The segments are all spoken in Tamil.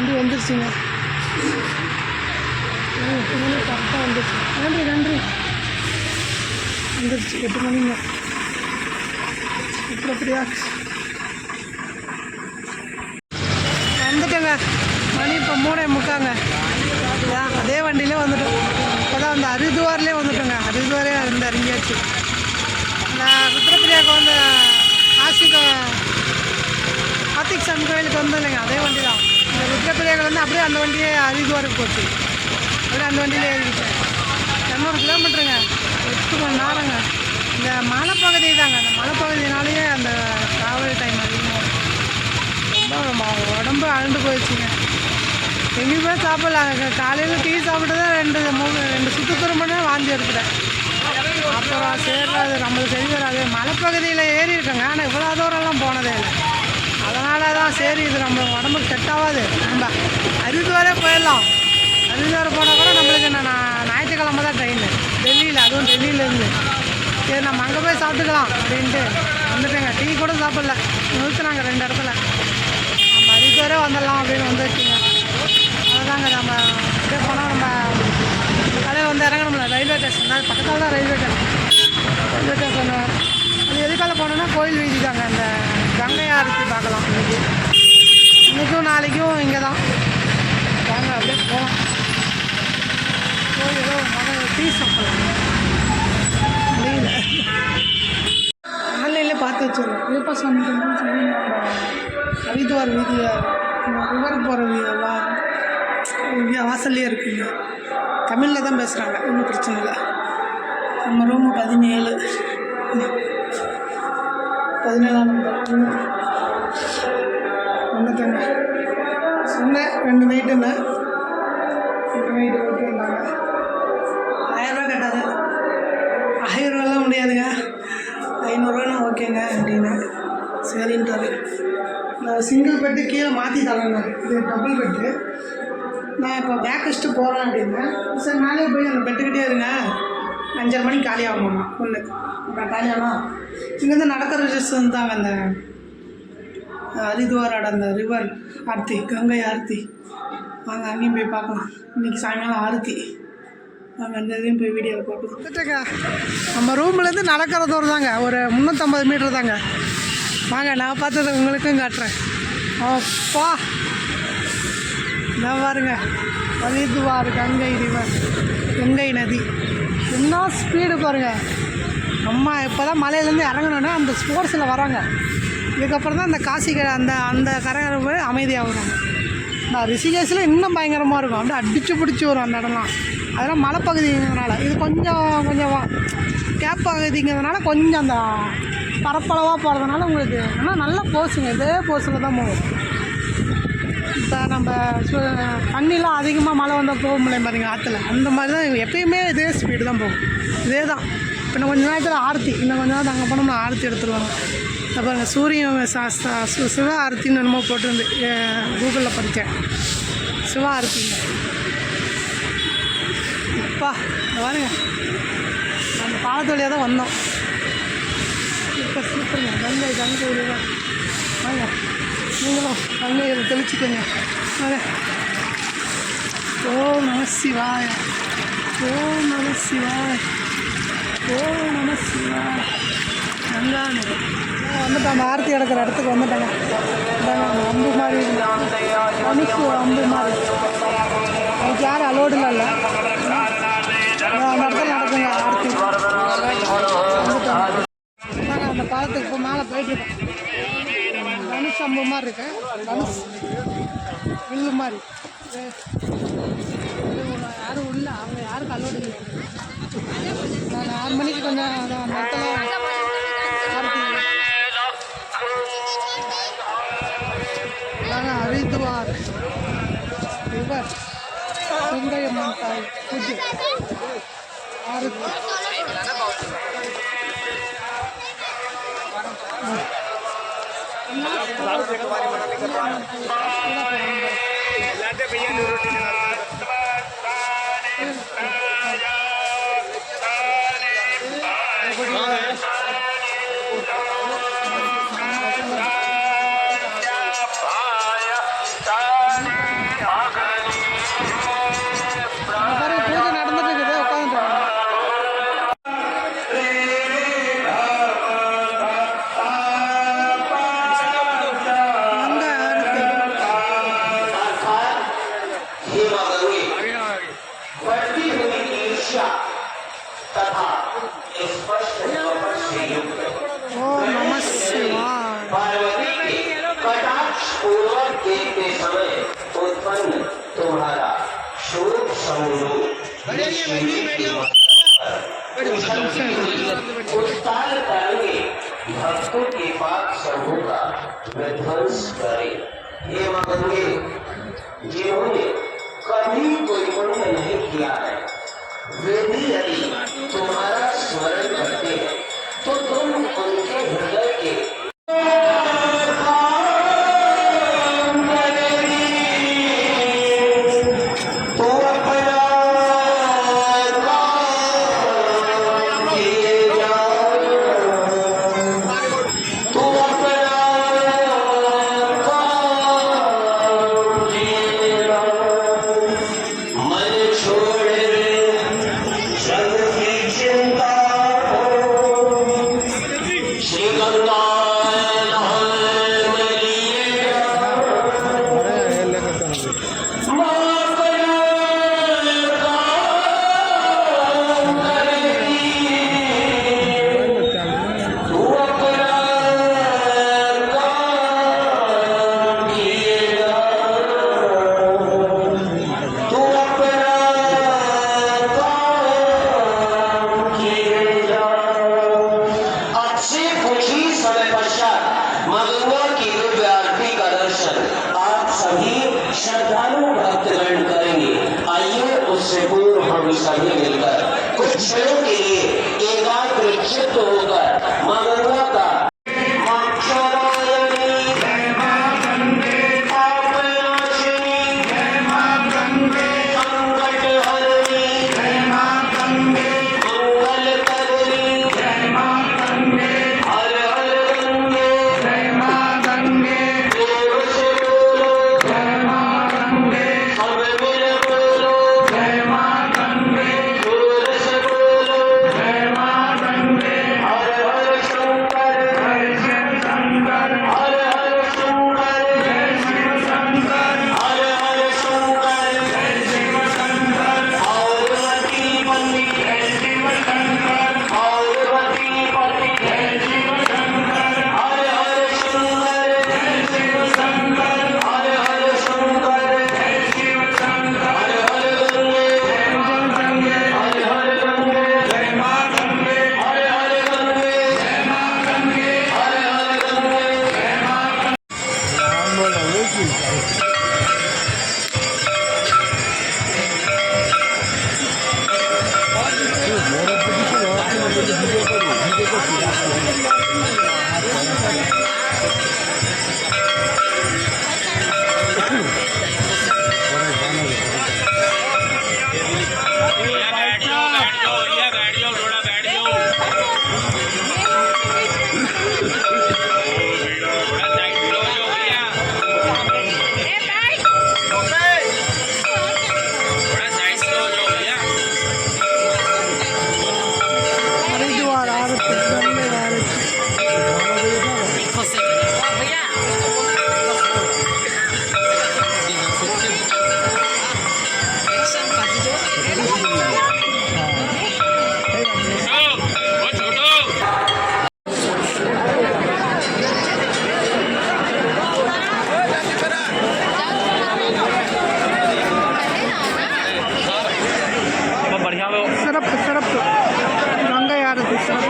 வண்டி வந்துருச்சுங்க. 8 மணி கரெக்டாக வந்துருச்சு. நன்றி நன்றி. வந்துருச்சு 8 மணிங்க. எப்படியா வந்துட்டேங்க. மணி இப்போ 3:45. அதே வண்டியிலே வந்துட்டோம். இப்போ தான் அந்த ஹரித்வார்லேயே வந்துட்டோங்க. ஹரித்வாரே இருந்து இறங்கியாச்சு. இந்த ருத்ரபிரியாவுக்கு வந்து ஆத்திக் சன் கோயிலுக்கு வந்து இல்லைங்க, அதே வண்டி தான். இந்த ருத்ரபிரியாவுக்கு வந்து அப்படியே அந்த வண்டியே ஹரித்வாருக்கு போச்சு. அப்படியே அந்த வண்டியிலே ஏறிக்கிட்டேன். 200 கிலோமீட்டருங்க, 8 மணி நேரங்க. இந்த மலைப்பகுதி தாங்க. அந்த மலைப்பகுதினாலேயே அந்த ட்ராவல் டைம் அதிகமாக ரொம்ப உடம்பு அழுண்டு போயிடுச்சுங்க. எங்கேயுமே சாப்பிட்லாங்க. காலையில் டீ சாப்பிட்டு தான் 2 சுற்று திரும்பினே வாந்தி எடுத்துட்டேன். அப்புறம் சேர்றாது, நம்மளுக்கு சரி வராது. மலைப்பகுதியில் ஏறி இருக்கேங்க, ஆனால் இவ்வளோ தூரம்லாம் போனதே இல்லை. அதனால தான் சரி, இது நம்ம உடம்புக்கு செட் ஆகாது, நம்ம ஹரித்வாரே போயிடலாம். ஹரித்வார் போனால் கூட நம்மளுக்கு ஞாயிற்றுக்கிழமை தான் ட்ரெயின் டெல்லியில், அதுவும் டெல்லியிலேருந்து. சரி நம்ம அங்கே போய் சாப்பிட்டுக்கலாம் அப்படின்ட்டு வந்துட்டேங்க. டீ கூட சாப்பிடல, நிறுத்துனாங்க 2 இடத்துல. நம்ம ஹரித்வாரே வந்துடலாம் அப்படின்னு வந்துருச்சுங்க. அதுதாங்க நம்ம இதே போனால் நம்ம அதே வந்து இறங்கணும்ல ரயில்வே ஸ்டேஷன் தான், பக்கத்தில் தான் ரயில்வே ஸ்டேஷன். அது எதுக்கால போனோன்னா கோயில் வீதி தாங்க. அந்த கங்கை ஆரத்தி பார்க்கலாம். இன்றைக்கும் நாளைக்கும் இங்கே தான் வாங்க, அப்படியே போகலாம். போய் ஏதோ டீ சாப்பிடலாம். முடியல, ஆன்லைனில் பார்த்து வச்சிடலாம். எப்போ சொன்னீங்கன்னு சொல்லி நம்ம ஹரித்வார் வீதியை ரிவர் போகிற வாசல்லே இருக்குங்க. தமிழில் தான் பேசுகிறாங்க, ஒன்றும் பிரச்சனை இல்லை. நம்ம ரூமு 17 17ஆம் நம்பர் வந்துட்டேங்க. சொன்னேன் 2 நைட்டுங்க. 2 நைட்டு போட்டு வந்தாங்க. 1000 ரூபா கட்டாது. 1000 ரூபாலாம் முடியாதுங்க, 500 ரூபானா ஓகேங்க அப்படின்னு சரின்ட்டாரு. நான் சிங்கிள் பெட்டு கீழே மாற்றி தரேங்க, இது டபுள் பெட்டு. நான் இப்போ பேக் வச்சுட்டு போகிறேன் அப்படின்னா, சரி மேலே போய் அந்த பெட்டுக்கிட்டே இருங்க, 5:30 மணிக்கு காலி ஆகணும்மா ஒன்று. அப்புறம் காலியாகலாம். இங்கேருந்து நடக்கிற டிஸ்டன்ஸ் தாங்க அந்த ஹரித்வாரோட அந்த ரிவர் ஆர்த்தி, கங்கை ஆர்த்தி. வாங்க அங்கேயும் போய் பார்க்கலாம். இன்றைக்கி சாயங்காலம் ஆரத்தி. நாங்கள் அந்த இதையும் போய் வீடியோவில் பார்க்கலாம். வந்துட்டுங்க, நம்ம ரூம்லேருந்து நடக்கிற தூரம் தாங்க, ஒரு 350 மீட்டர் தாங்க. வாங்க நான் பார்த்தது உங்களுக்கும் காட்டுறேன். அப்பா நான் பாருங்க, ஹரித்வார் கங்கை ரிவர், கங்கை நதி. என்ன ஸ்பீடு பாருங்கள். அம்மா இப்போ தான் மலையிலேருந்து இறங்கணுன்னா அந்த ஸ்போர்ட்ஸில் வராங்க. இதுக்கப்புறம் தான் அந்த காசிக்கு அந்த கரை அமைதியாக வரும். நான் ரிஷிகேஷில் இன்னும் பயங்கரமாக இருக்கும். அப்படியே அடித்து பிடிச்சி வரும் அந்த இடம்லாம். அதெல்லாம் மலைப்பகுதிங்கிறதுனால இது கொஞ்சம் கேப் பகுதிங்கிறதுனால கொஞ்சம் அந்த பரப்பளவாக போகிறதுனால உங்களுக்கு ஆனால் நல்ல போஸுங்க. இதே போஸில் தான் போகும். இப்போ நம்ம தண்ணிலாம் அதிகமாக மழை வந்தால் போக முடியும் பாருங்க ஆற்றுல. அந்த மாதிரி தான் எப்பயுமே இதே ஸ்பீடு தான் போகும். இதே தான். இப்போ இன்னும் கொஞ்சம் நேரத்தில் ஆரத்தி, இன்னும் கொஞ்சம் நேரத்தில் அங்கே போனோம்னா ஆரத்தி எடுத்துருவாங்க. இப்போ பாருங்கள், சூரியன் சிவ ஆரத்தின்னு என்னமோ போட்டுருந்து கூகுளில் படித்தேன். சிவ ஆரத்திங்க. இப்போ பாருங்க, அந்த பாலத்து வழியாக தான் வந்தோம். இப்போ சூப்பருங்க. கங்கை ரிவர். வாங்க நீங்களும் கங்கையில் தெளிச்சுக்கோங்க. வாங்க. ஓம் நம சிவாய, ஓம் நம சிவாய, ஓம் நம சிவாய. கங்கா நகர் வந்துட்டோம். அந்த ஆரத்தி எடுக்கிற இடத்துக்கு வந்துட்டாங்க. அம்பு மாதிரி அனுப்பு அம்பு மாதிரி. அதுக்கு யாரும் அலோடுலாம் இல்லை. அந்த இடத்துல நடக்குங்க ஆரத்தி. வந்துட்டோம். நாங்கள் அந்த பாலத்துக்கு இப்போ மேலே போயிட்டுருக்கோம். தனுஷ் அம்பு மாதிரி இருக்கு, தனுஷ் வில்லு மாதிரி. யாரும் உள்ள அவங்க யாருக்கும் அலோடு இல்லை. நான் 6 மணிக்கு கொஞ்சம் அந்த இடத்துல நாங்கள் ஹரித்வார் ரிவர் சுங்கையம்மன் தாய் பூஜை ஆரத்தி. देखते समय उत्पन्न तुम्हारा शोक समूह उत्ताल तरंगे भक्तों के पाप समूह का विध्वंस करे। हे मां गंगे, जिन्होंने कभी कोई पुण्य नहीं किया है, वे भी यदि तुम्हारा स्मरण करते हैं तो तुम उनके हृदय के श्रद्धालु भक्तगण करेंगे। आइए उससे पूर्व हम सभी मिलकर कुछ क्षणों के लिए एकाग्र चित्त होकर मां गंगा का சிறப்பு கங்கை ஆரத்தி சிறப்பு.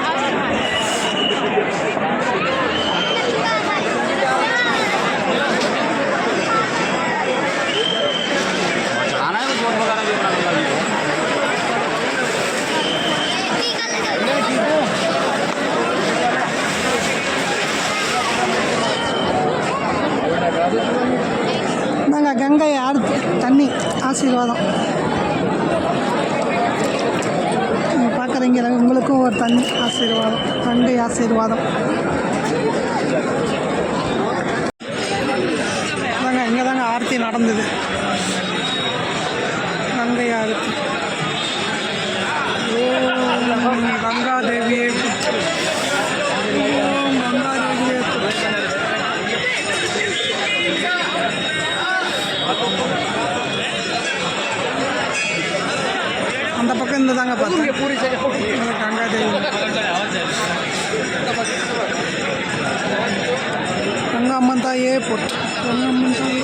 நாங்கள் கங்கை ஆரத்தி தண்ணி ஆசீர்வாதம் பார்க்குறீங்க. உங்களுக்கும் ஒரு தண்ணி ஆசீர்வாதம், கங்கை ஆசீர்வாதம். தாங்க இங்கே தாங்க ஆரத்தி நடந்தது, கங்கை ஆரத்தி. ஓம் கங்காதேவியே ஓம் கங்காதேவியே. அந்த பக்கம் இருந்து தாங்க பார்த்தேன் கங்காதேவி. கங்கா அம்மன் தாயே போட்டு, கங்கா அம்மன் தாயே.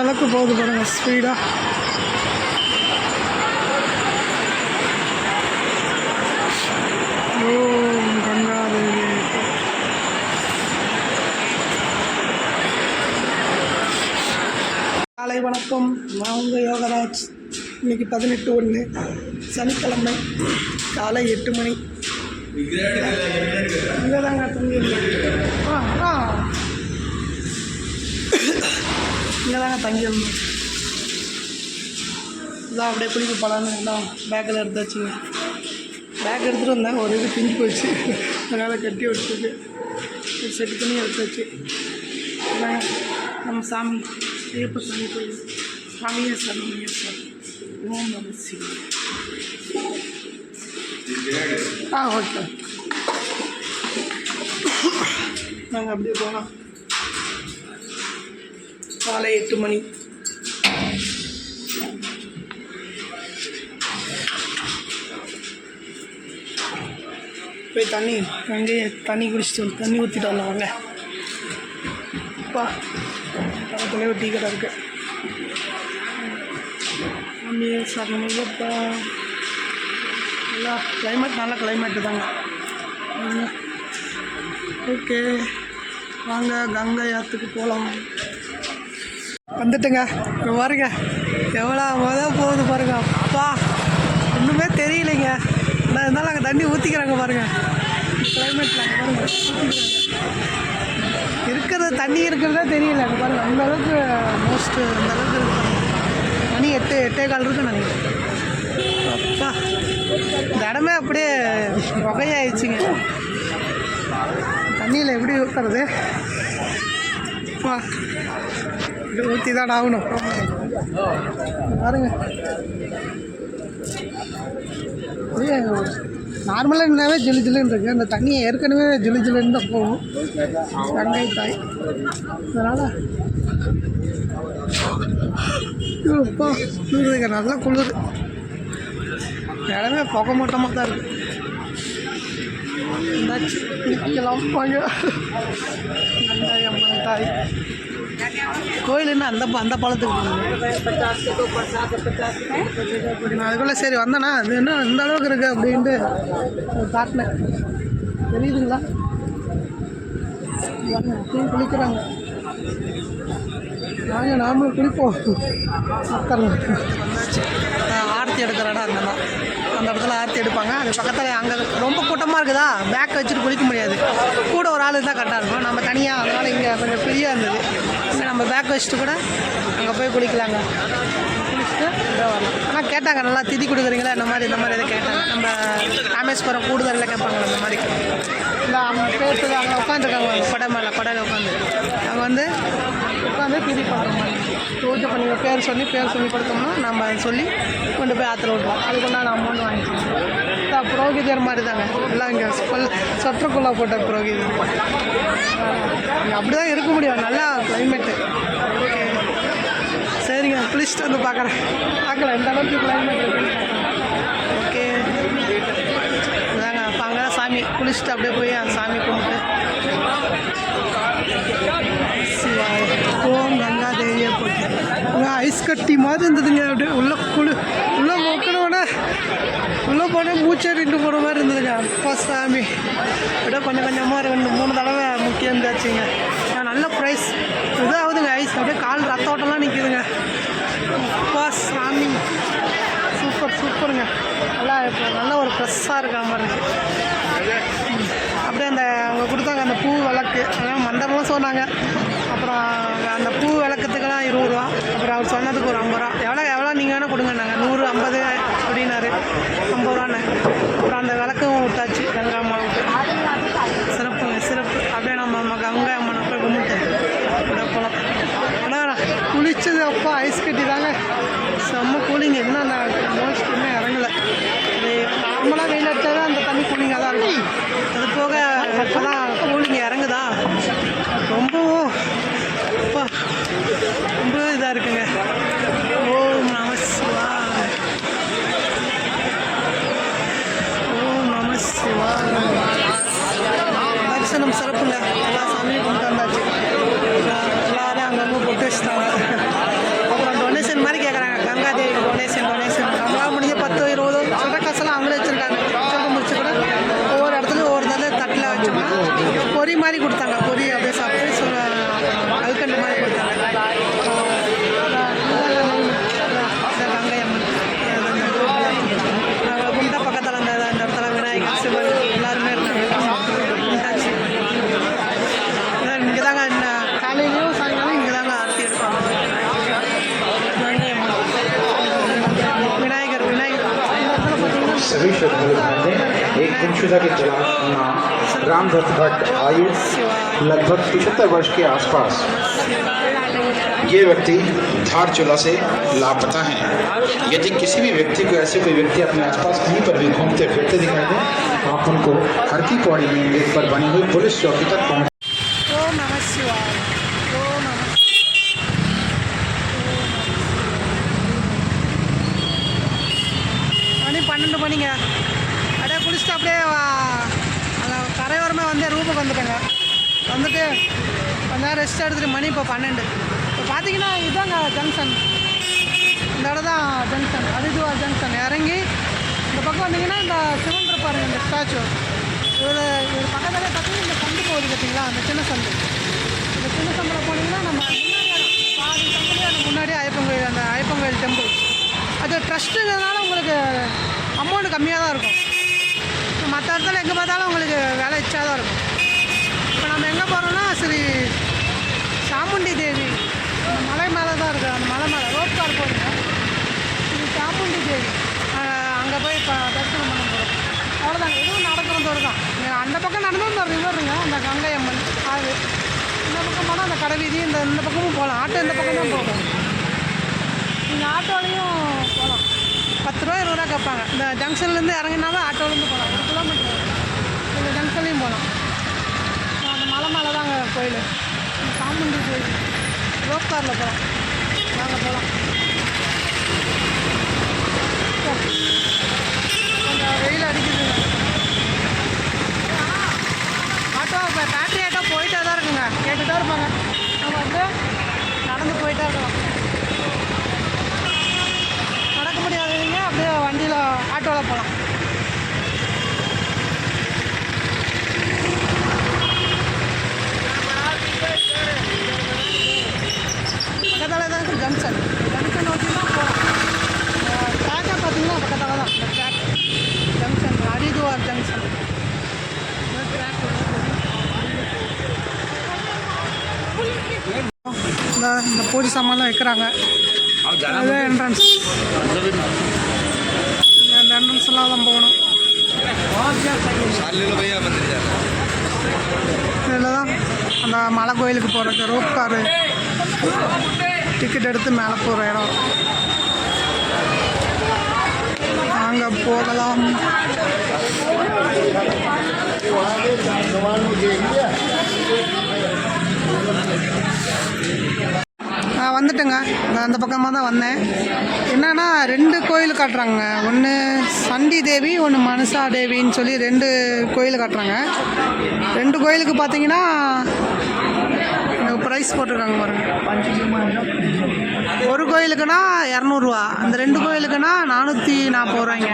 அளவுக்கு போகுது பாருங்க ஸ்பீடாக. ஓம் கங்காதேவி. காலை வணக்கம். நான் உங்கள் யோகராஜ். இன்னைக்கு 18/1 சனிக்கிழமை காலை 8 மணி. இங்கே தாங்க தங்கியிருந்தேன். இங்கே தாங்க தங்கியிருந்தோம். இதான் அப்படியே குளிக்க போகலான்னு எல்லாம் பேக்கில் எடுத்தாச்சுங்க. பேக் எடுத்துகிட்டு வந்தேன், ஒரு இது பிஞ்சு போயிடுச்சு, அதனால் கட்டி வச்சுட்டு செட் பண்ணி எடுத்தாச்சு. இதாங்க நம்ம சாமி ஐயப்ப சாமி கோயில். சாமியே சாமியே சார். ஓம் நம சிவாய. ஓகே, நாங்கள் அப்படியே போகலாம். காலை 8 மணி. போய் தண்ணி அங்கேயே தண்ணி குடிச்சிட்டு தண்ணி ஊற்றிட்டு வரலாம் வாங்க. அப்பா பக்கத்துலேயே ஒரு டீ கடை இருக்கு. அப்படியே சரணப்பா. நல்லா கிளைமேட், நல்ல கிளைமேட்டு தாங்க. ஓகே வாங்க கங்கை ஆற்றுக்கு போகலாம். வந்துட்டுங்க. இப்போ பாருங்க எவ்வளோ போகுது பாருங்க. அப்பா ஒன்றுமே தெரியலைங்க. நான் இருந்தாலும் அங்கே தண்ணி ஊற்றிக்கிறாங்க பாருங்கள். கிளைமேட்டில் அங்கே பாருங்கள் ஊற்றிக்கிறாங்க. இருக்கிறது தண்ணி இருக்கிறதே தெரியல. அங்கே பாருங்கள் அந்த அளவுக்கு மோஸ்ட்டு அந்த அளவுக்கு இருக்கு. மணி 8:15 இருக்கு நினைக்கிறேன். அப்பா இந்த இடமே அப்படியே வகையாயிடுச்சுங்க. தண்ணியில் எப்படி ஊற்றுறது? இப்படி ஊற்றி தான் ஆகணும் பாருங்க. நார்மலாக இருந்தாவே ஜிலு ஜிலுன்னு இருக்குது. அந்த தண்ணியை ஏற்கனவே ஜிலு ஜிலுன்னு தான் போகும் கங்கை தாய். அதனால் இப்போ குளிருதுங்க, நல்லா குளிருது. இடமே புகை மூட்டமாக தான் இருக்குது. இருந்தாச்சு குளிக்கலாம் வாங்க. கங்கை அம்மன் தாய் கோயிலுன்னு அந்த பழத்துக்கு அதுக்குள்ளே சரி வந்தேன்னா அது என்ன இந்த அளவுக்கு இருக்குது அப்படின்ட்டு காட்டினேன். தெரியுதுங்களா? குளிக்கிறாங்க. நாங்கள் நாமளும் குளிப்போம். ஆரத்தி எடுக்கிற இடம் அங்கே தான். அந்த இடத்துல ஆரத்தி எடுப்பாங்க. அது பக்கத்தில் அங்கே ரொம்ப கூட்டமாக இருக்குதா, பேக் வச்சுட்டு குளிக்க முடியாது. கூட ஒரு ஆள் தான் கரெக்டாக இருக்கும். நம்ம தனியாக, அதனால் இங்கே கொஞ்சம் ஃப்ரீயாக இருந்தது. இங்கே நம்ம பேக் வச்சுட்டு கூட அங்கே போய் குளிக்கலாங்க. குளிச்சுட்டு இதாக வரலாம். ஆனால் கேட்டாங்க, நல்லா திதி கொடுக்குறீங்களா இந்த மாதிரி எதை கேட்டாங்க. நம்ம ராமேஸ்வரம் கூடுதலில் கேட்பாங்க. அந்த மாதிரி இந்த பேசுறது அங்கே உட்காந்துருக்காங்க. கொடையில் உட்காந்து அங்கே வந்து உட்காந்து திதி பண்ணுற மாதிரி பூஜை பண்ணி பேர் சொல்லி கொடுத்தோம்னா நம்ம அதை சொல்லி கொண்டு போய் ஆற்றுல விட்ருவோம். அதுக்குண்டான அமௌண்ட் வாங்கிக்கலாம். புரோகிதர் மாதிரி தாங்க எல்லாம். இங்கே சொற்றக்குள்ளே போட்ட புரோகிதர். அப்படி தான் இருக்க முடியும். நல்லா கிளைமேட்டு. சரிங்க, குளிச்சுட்டு வந்து பார்க்கலாம் எந்த அளவுக்கு கிளைமேட் இருக்குன்னு. ஓகே இதாங்க. அப்போ அங்கே சாமி குளிச்சுட்டு அப்படியே போய் அந்த சாமி கும்பிட்டு ஓம் கங்காதேவியை போட்டு ஐஸ் கட்டி மாதிரி இருந்ததுங்க. அப்படியே உள்ளே மொக்கனோட உள்ளே போனே மூச்சே நின்று போகிற மாதிரி இருந்ததுங்க. அப்பா சாமி அப்படியே கொஞ்சமாக 2-3 தடவை முக்கியம் இருந்தாச்சுங்க. நல்ல ப்ரைஸ் இதாகுதுங்க. ஐஸ் அப்படியே கால் ரத்த ஓட்டம்லாம் நிற்கிதுங்க. அப்பா சாமி சூப்பருங்க. நல்ல ஒரு ஃப்ரெஷ்ஷாக இருக்கிற மாதிரி இருக்குது. அப்படியே அவங்க கொடுத்தாங்க அந்த பூ விளக்கு, அதெல்லாம் மண்டபம்லாம் சொன்னாங்க. அப்புறம் அந்த பூ விளக்கத்துக்கெல்லாம் 20 ரூபா. அப்புறம் அவர் சொன்னதுக்கு ஒரு 50 ரூபா. எவ்வளோ நீங்கள் வேணால் கொடுங்கன்னாங்க. 100, 50 அப்படின்னாரு. 50 ரூபான்னு. அப்புறம் அந்த விளக்கும் விட்டாச்சு கங்கா அம்மாவுக்கு. சிறப்பு. அப்படியே நம்ம கங்கை அம்மனை போய் கும்பிட்டு அப்படியே போகலாம். ஆனால் குளிச்சது அப்பா ஐஸ் கட்டி தாங்க. செம்ம கூலிங். என்ன மோஸ்ட் இன்னும் இறங்கலை. நார்மலாக வெயில் அடித்தால் தான் அந்த தண்ணி கூலிங்காக தான் இருக்கும். அது போக அப்போ தான் கூலிங் இறங்குதா ரொம்பவும் அப்பா ரொம்ப இதாக இருக்குங்க. ஓம் நம சிவாய. ஓம் நம சிவாய. தரிசனம் சிறப்புங்க. எல்லா சாமியும் கொண்டு வந்தாச்சு. எல்லாரும் அங்கங்கே பொட்டு வச்சுட்டாங்க. அவங்களே வச்சுருக்காங்க. சொம்பு முடிச்சு கூட ஒவ்வொரு இடத்துலையும் ஒவ்வொரு தட்டில் வச்சோம்னா பொரி மாதிரி கொடுத்தாங்க. பொரி அப்படியே சாப்பிட்டு அல்கண்டு மாதிரி கொடுத்தாங்க. கங்கை அம்மன் கும்பிட்டா பக்கத்தில் அந்த இடத்துல விநாயகர், சிவன் எல்லாருமே இருக்காங்க. கும்பிட்டாச்சு. இங்கே தாங்க காலையிலையும் சாயங்காலம் இங்கே தாங்க ஆரத்தி எடுப்பாங்க. விநாயகர் விநாயகர் सभी श्रद्धालु ध्यान दें। एक गुमशुदा की तलाश नाम रामदत्त भट्ट, आयु लगभग 75 वर्ष के आसपास। ये व्यक्ति धारचूला से लापता हैं। यदि किसी भी व्यक्ति को ऐसे कोई व्यक्ति अपने आसपास कहीं पर भी घूमते फिरते दिखाई दे, आप उनको हर की पौड़ी में एक पर बनी हुई पुलिस चौकी तक पहुँच। ஓம் நம சிவாய. ஓம் நம மணி 12 மணிங்க. அப்படியே குளிச்சுட்டு அப்படியே அந்த கரையோரமே வந்து ரூமுக்கு வந்துட்டேங்க. வந்துட்டு கொஞ்ச நேரம் ரெஸ்ட் எடுத்துகிட்டு மணி இப்போ 12. இப்போ பார்த்தீங்கன்னா இதுதாங்க ஜங்ஷன். இந்த இடம் தான் ஜங்ஷன், ஹரித்வார் ஜங்ஷன். இறங்கி இந்த பக்கம் வந்தீங்கன்னா இந்த சிவன் இருப்பாரு, இந்த ஸ்டாச்சு. இவர் பக்கத்துலேயே பார்த்தீங்கன்னா இந்த சந்து போகுது பார்த்தீங்களா, அந்த சின்ன சந்து. இந்த சின்ன சந்தில் போனீங்கன்னா நம்ம முன்னாடி பாதி சந்திலே அந்த முன்னாடி ஐயப்பன் கோயில், அந்த ஐயப்பன் கோயில் டெம்பிள். அது ட்ரஸ்ட்டுங்கிறதுனால உங்களுக்கு அமௌண்ட் கம்மியாக தான் இருக்கும். மற்ற இடத்துல எங்கே பார்த்தாலும் உங்களுக்கு வேலை எச்சா தான் இருக்கும். இப்போ நம்ம எங்கே போகிறோம்னா ஸ்ரீ சாமுண்டி தேவி அந்த மலை மேலே தான் இருக்குது. அந்த மலை மேலே ரோப் கார் போடுங்க. ஸ்ரீ சாமுண்டி தேவி அங்கே போய் இப்போ தரிசனம் பண்ண போகிறோம். அவ்வளோதாங்க. எதுவும் நடக்கிற தோறு தான். அந்த பக்கம் நடந்து இந்த ரிவருங்க, அந்த கங்கை அம்மன் அது. இந்த பக்கம் போனால் அந்த கடை வீதி, இந்த பக்கமும் போகலாம். ஆட்டோ இந்த பக்கம் தான் போகும். நீங்கள் ஆட்டோலையும் போகலாம். 10 ரூபா 20 ரூபா கேட்பாங்க. இந்த ஜங்ஷன்லேருந்து இறங்கினாலும் ஆட்டோலேருந்து போகலாம். 1 கிலோமீட்டர் இந்த ஜங்ஷன்லேயும் போகலாம். அந்த மலை மேலே தாங்க கோயில், சாமுண்டி கோயில். ரோப் காரில் போகலாம். நாங்கள் போகலாம். கொஞ்சம் வெயில் அடிக்குதுங்க. ஆட்டோ இப்போ பேட்டரி ஆட்டோ போயிட்டே தான் இருக்குங்க. கேட்டு தான் இருப்பாங்க. நம்ம வந்து நடந்து போயிட்டே இருக்கலாம். நடக்க முடியாதவங்க அப்படியே வண்டியில் ஆட்டோவில் போகலாம். பக்கத்தில் தான் இருக்குது ஜங்ஷன். ஜங்ஷன் நோக்கி தான் போகலாம். ட்ராக்கை பார்த்தீங்கன்னா பக்கத்தில் தான் இந்த ட்ராக் ஜங்ஷன், ஹரித்வார் ஜங்ஷன். இந்த பூஜை சாமான்லாம் வைக்கிறாங்க. அதே என்ட்ரன்ஸ். இந்த என்ட்ரன்ஸ்லாம் தான் போகணும். இதில் தான் அந்த மலை கோயிலுக்கு போகிறது ரோப் காரு டிக்கெட் எடுத்து மேலே போகிற இடம். அங்கே போகலாம். நான் வந்துட்டேங்க. நான் அந்த பக்கமாக தான் வந்தேன். என்னன்னா 2 கோயில் காட்டுறாங்க. ஒன்று சண்டி தேவி, ஒன்று மனசா தேவின்னு சொல்லி 2 கோயில் காட்டுறாங்க. 2 கோயிலுக்கு பார்த்தீங்கன்னா ப்ரைஸ் போட்டிருக்காங்க பாருங்க. ஒரு கோயிலுக்குன்னா 200 ரூபா, அந்த 2 கோயிலுக்குன்னா 440 ரூபாய்ங்க.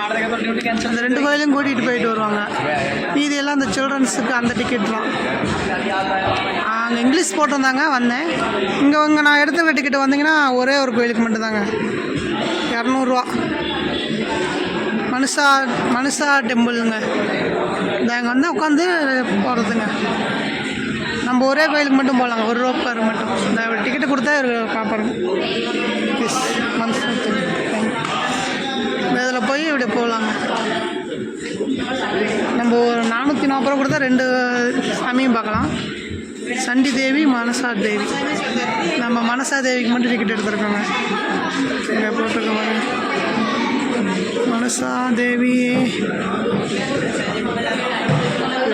அந்த 2 கோயிலும் கூட்டிகிட்டு போயிட்டு வருவாங்க. மீதி எல்லாம் அந்த சில்ட்ரன்ஸுக்கு அந்த டிக்கெட் தான். அங்கே இங்கிலீஷ் போட்டிருந்தாங்க. வந்தேன். இங்கே நான் எடுத்துக்கிற டிக்கெட் வந்தீங்கன்னா ஒரே ஒரு கோயிலுக்கு மட்டும்தாங்க 200 ரூபா. மனுஷா டெம்பிளுங்க. இந்த அங்கே வந்து உட்காந்து போகிறதுங்க. நம்ம ஒரே கோயிலுக்கு மட்டும் போகலாங்க. 1 ரோப் கார் மட்டும். இந்த டிக்கெட்டு கொடுத்தா பார்ப்பாருங்க. இதில் போய் இப்படி போகலாங்க. நம்ம ஒரு 440 ரூபா கொடுத்தா 2 சாமியும் பார்க்கலாம். சண்டி தேவி, மனசா தேவி. நம்ம மனசா தேவிக்கு மட்டும் டிக்கெட் எடுத்துருக்கோங்க. இங்கே போட்டிருக்கோங்க மனசா தேவி.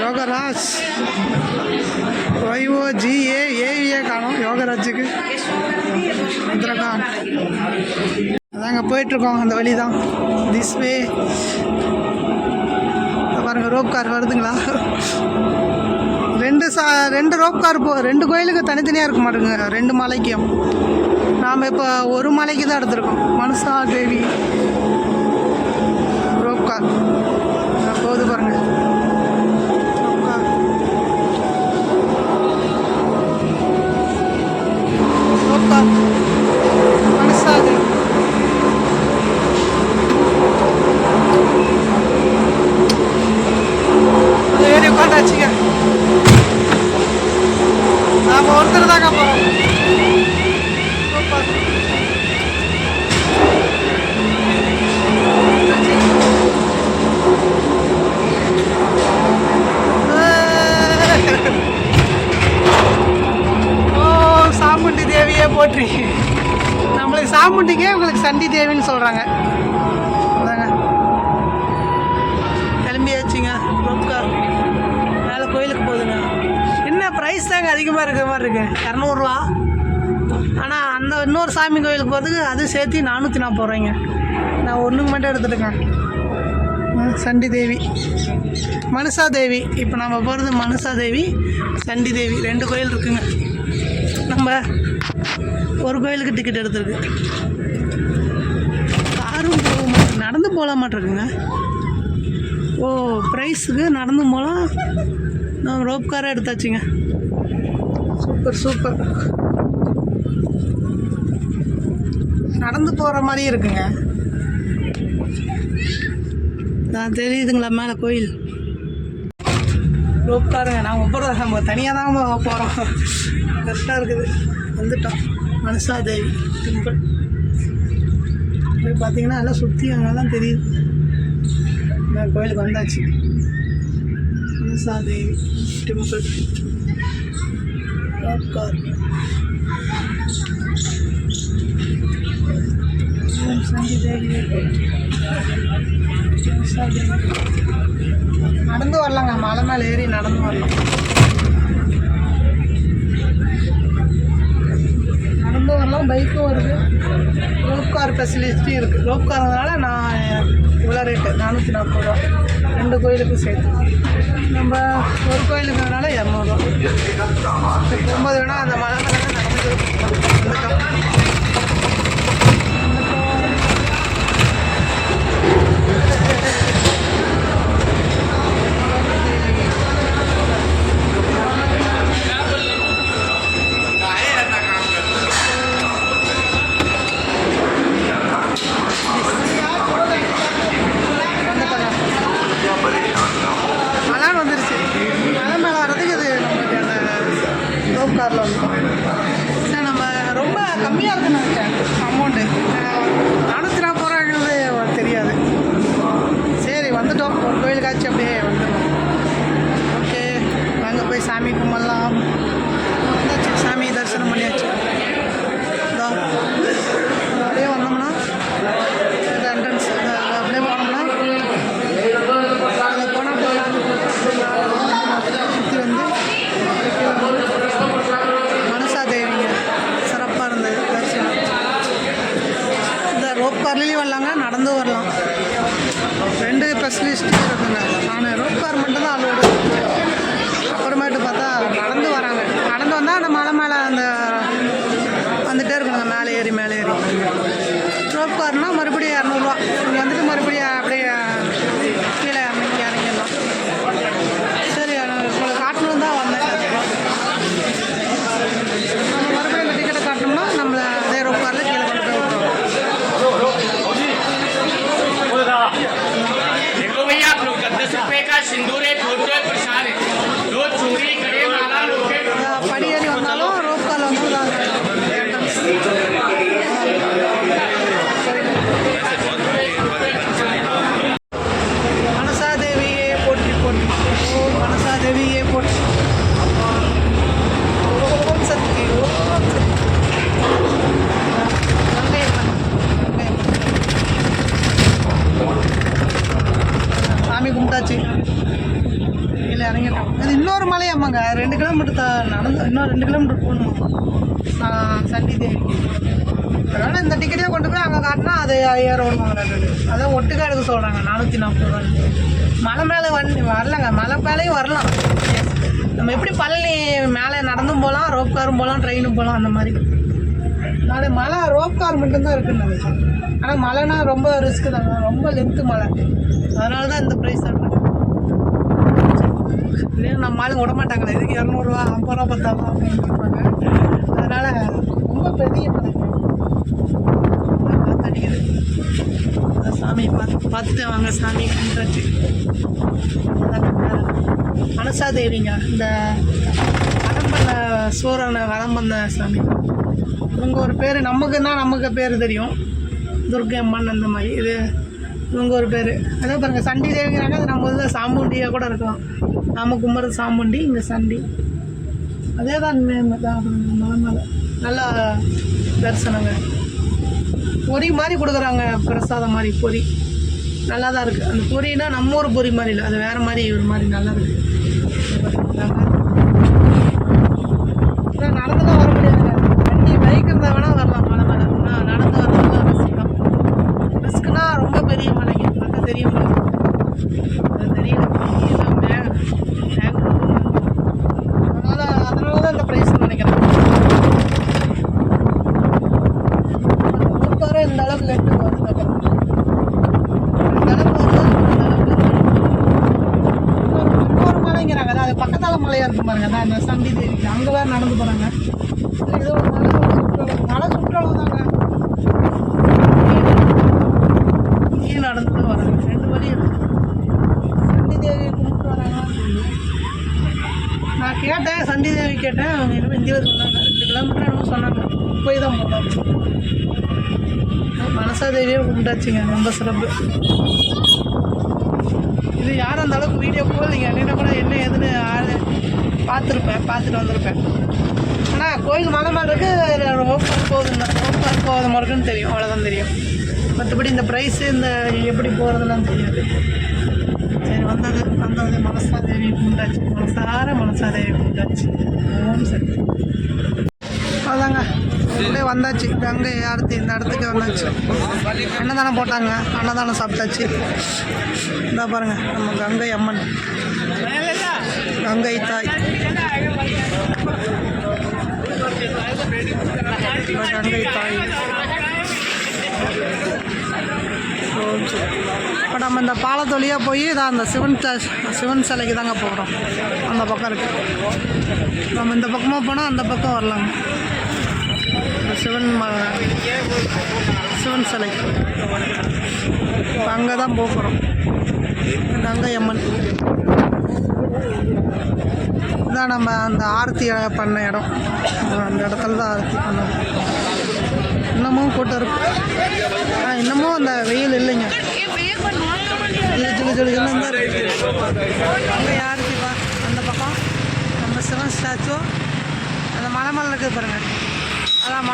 யோகராஜ் YOGAAVA காணும். யோகராஜுக்கு உத்தரகாண்ட். அதாங்க போயிட்டுருக்கோம். அந்த வழி தான் திஸ் வே. பாருங்கள் ரோப் கார் வருதுங்களா. 2 ரோப் கார் 2 கோயிலுக்கு தனித்தனியாக இருக்க மாட்டேங்க. 2 மலைக்கும். நாம் இப்போ ஒரு மலைக்கு தான் எடுத்துருக்கோம். மனசா தேவி ரோப் கார். கார் போகுது பாருங்க. ரோப் கார் மனசாது ஏறி உட்காந்தாச்சுங்க. நாம் ஒருத்தர் தாங்க போகிறோம். சாமுண்டி தேவியே போற்றி. நம்மளுக்கு சாமுண்டிக்கே உங்களுக்கு சண்டி தேவின்னு சொல்கிறாங்க. அதாங்க கிளம்பியாச்சுங்க. ரோப்கார் மேலே கோயிலுக்கு போகுதுங்க. என்ன ப்ரைஸ் தாங்க அதிகமாக இருக்கிற மாதிரி இருக்கு, 200 ரூபா. ஆனால் அந்த இன்னொரு சாமி கோயிலுக்கு போகிறதுக்கு அது சேர்த்து 440 ரூபாய்ங்க. நான் ஒன்றுக்கு மட்டும் எடுத்துட்டுங்க. சண்டி தேவி, மனுஷா தேவி. இப்போ நம்ம போகிறது மனுஷா தேவி, சண்டி தேவி 2 கோயில் இருக்குங்க. நம்ம ஒரு கோயிலுக்கு டிக்கெட் எடுத்துருக்கு. காரும் போக மாட்டேன், நடந்து போகல மாட்டிருக்குங்க. ஓ, ப்ரைஸுக்கு நடந்து போகலாம். நம்ம ரோப் காரை எடுத்தாச்சுங்க. Super super. நடந்து போகிற மாதிரியே இருக்குங்க. நான் தெரியுதுங்களா மேலே கோயில். ரோப் காருங்க. நாங்கள் போகிறோம், நம்ம தனியாக தான் போகிறோம். கரெக்டாக இருக்குது. வந்துட்டோம். மனுஷா தேவி டெம்பிள் போய் பார்த்தீங்கன்னா எல்லாம் சுற்றி அங்கெல்லாம் தெரியுது. நான் கோயிலுக்கு வந்தாச்சு. மனுஷா தேவி டெம்பிள் ரோப் கார். சண்டி தேவி நடந்து வரலாங்க. மலை மேலே ஏறி நடந்து வரலாம். நடந்து வரலாம். பைக்கும் வருது. ரோப் கார் ஃபெசிலிட்டி இருக்குது. ரோப் கார்னால நான் இவ்வளோ ரேட்டு 440 ரூபா 2 கோயிலுக்கு சேர்த்து. நம்ம ஒரு கோயிலுக்குனால 200 ரூபா. போகும்போது வேணால் அந்த மலை மேலே நடந்து வந்துட்டோம். மலான் வந்துருச்சு. மலை மேலே வர்றதுக்கு இது நம்மளுக்கு அந்த ரோப் காரில் வந்துட்டோம். சார் நம்ம ரொம்ப கம்மியாக இருக்குன்னு நினச்சேன் அமௌண்ட்டு. 440 ரூபாங்கிறது தெரியாது. சரி வந்துட்டோம். ஒரு கோயிலுக்காச்சும் அப்படியே வந்துடும். ஓகே, அங்கே போய் சாமி கும்பிடலாம். வந்தாச்சு, சாமி தரிசனம் பண்ணியாச்சு. அப்படியே வந்தோம்னா என்ட்ரன்ஸ் அப்படியே போனோம்னா அதில் போனால் சுற்றி வந்து மனுஷா தேவிங்க சிறப்பாக இருந்தது தரிசனம். இந்த ரோப் கார்லேயும் வரலாங்க, நடந்தும் வரலாம். 2 ஸ்பெஷலிஸ்ட்டும் இருக்குங்க. நான் ரோப் கார் மட்டும்தான் அலோடு. அப்புறமேட்டு பார்த்தா நடந்து வராங்க. நடந்து வந்தால் அந்த மலை மேலே அந்த வந்துகிட்டே இருக்கணுங்க. மேலே ஏறி ரோப் கார்னால் மறுபடியும் 200 ரூபா. இங்கே வந்துட்டு மறுபடியும் அப்படியே கீழே இறங்கிடலாம். சரி, உங்களுக்கு காட்டணும் தான் வந்தேன். நம்ம மறுபடியும் இந்த டிக்கெட்டை காட்டணும்னா நம்மளை அதே ரோப் காரில் கீழே கொண்டு போய் விட்டுருவோம். देखो भैया आप लोग 10 रुपए का सिंदूर है, फोटो है, प्रसाद है, जो चोरी करे माला लोगे படி ஏறி வந்தாலும் ரோப் காரில் வந்து மனசா தேவியே போற்றி போற்றி. ஓம் மனசா தேவியே போற்றி. ஓம் சக்தி, ஓம் சக்தி. சாமி கும்பிட்டாச்சு. இல்லை இறங்கிட்டோம். அது இன்னொரு மலையாமாங்க. 2 கிலோமீட்டர் நடந்து இன்னும் 2 கிலோமீட்டர் போகணும். சண்டி தேவி. அதனால் இந்த டிக்கெட்டே கொண்டு போய் அங்கே காட்டினா அதை ஏற விடுவாங்க. அதான் ஒட்டுக்கா எடுக்க சொல்கிறாங்க. 440 ரூபா. மலை மேலே வரலங்க. மலை மேலேயும் வரலாம். நம்ம எப்படி பழனி மேலே நடந்தும் போகலாம், ரோப் காரும் போகலாம், ட்ரெயினும் போகலாம். அந்த மாதிரி நாளை மலை ரோப் கார் மட்டும்தான் இருக்குன்னு நினைக்கிறேன். ஆனால் மலைனா ரொம்ப ரிஸ்க்கு தாங்க. ரொம்ப லென்த்து மலை. அதனால தான் இந்த ப்ரைஸ் சொல்கிறேன். இல்லைன்னா நம்ம ஆளுங்க விட மாட்டாங்களே, இதுக்கு 200 50 ரூபா 10 ரூபா அப்படின்னு கேட்பாங்க. அதனால் ரொம்ப பெரிய மலை காத்தடிக்குது. சாமியை பார்த்துட்டு வாங்க. சாமி கும்பிட்டாச்சு. மனசாதேவிங்க, இந்த வரம் பண்ண சூரனை வரம் பண்ண சாமி. இவங்க ஒரு பேர் நமக்கு பேர் தெரியும், துர்க்கை அம்மன் அந்த மாதிரி. இது இவங்க ஒரு பேர். அதே பாருங்கள், சண்டி தேவிங்கிறாங்க. அது நம்ம இதில் சாமுண்டியாக கூட இருக்கலாம். நாம கும்பிட்றது சாமுண்டி, இங்கே சண்டி. அதே தான் மலை நல்லா தரிசனங்க. பொரி மாதிரி கொடுக்குறாங்க, பிரசாதம் மாதிரி பொரி. நல்லா தான் இருக்குது. அந்த பொரினா நம்ம ஊர் பொரி மாதிரி இல்லை, அது வேறு மாதிரி ஒரு மாதிரி நல்லா இருக்குது. நடந்து தான் வர முடியாதுங்க. வண்டி பைக் இருந்தால் வேணால் வரலாம் மலை மேலே. ஆனால் நடந்து வரலாம் ரிஸ்க் தான். ரிஸ்க்குனா ரொம்ப பெரிய மலைங்க, அது தெரியும். அது தெரியல. அதனால தான் இந்த ப்ரைஸ் நினைக்கிறேன். இந்த அளவுக்கு லெட்டு இன்னொரு மலைங்கிறாங்க. அது பக்கத்தால் மலையாக இருக்கும் பாருங்க. அதான் இந்த சண்டி தேவிக்கு அங்கே வேறு நடந்து போகிறாங்க. ஏதோ ஒரு மலை சுற்றளவு தாங்க. இங்கேயே நடந்து தான் வராங்க. 2 வழி இருக்கு. சண்டி தேவி கும்பிட்டு வராங்க. நான் கேட்டேன், சண்டி தேவி கேட்டேன். அவங்க இன்னும் இந்தியா சொன்னாங்க 2 கிலோமீட்டர் என்னமோ சொன்னாங்க. போய் தான் போட்டாச்சு. மனசாதேவியே கும்பிட்டாச்சுங்க. ரொம்ப சிறப்பு. இது யாரும் அந்த அளவுக்கு வீடியோ போகலைங்க. என்ன கூட என்ன ஏதுன்னு பார்த்துட்டு வந்திருப்பேன். ஆனால் கோயில் மலை மேலே இருக்குது. ஓப்பன் போகுது முறைக்குன்னு தெரியும், அவ்வளோதான் தெரியும். மற்றபடி இந்த ப்ரைஸு இந்த எப்படி போகிறதுலாம் தெரியாது. சரி, வந்தது மனசாதேவி கும்பிட்டாச்சு. மனசாதேவி கும்பிட்டாச்சு. சரி, அதாங்க அப்படியே வந்தாச்சு. கங்கை ஆரத்தி இந்த இடத்துக்கு வந்தாச்சு. அன்னதானம் போட்டாங்க, அன்னதானம் சாப்பிட்டாச்சு. இந்த பாருங்கள், நம்ம கங்கை அம்மன், கங்கை தாய், கங்கை தாய். இப்போ நம்ம இந்த பாலத்தொழியாக போய் இதான் அந்த சிவன் சிலைக்கு தாங்க போகிறோம். அந்த பக்கம் இருக்குது. நம்ம இந்த பக்கமாக போனால் அந்த பக்கம் வரலாங்க. சிவன் சிலை அங்கே தான் போகிறோம். கங்கை அம்மன் இதான் நம்ம அந்த ஆரத்தி பண்ண இடம். அந்த இடத்துல தான் ஆரத்தி பண்ணோம். இன்னமும் கூட்டம் இருக்கு. இன்னமும் அந்த வெயில் இல்லைங்க. ஜிலு தான் இருக்கு. அங்கே ஆரத்திப்பா அந்த பக்கம் நம்ம சிவன் ஸ்டாச்சு அந்த மலை மேலே இருக்குது பாருங்கள். அதான்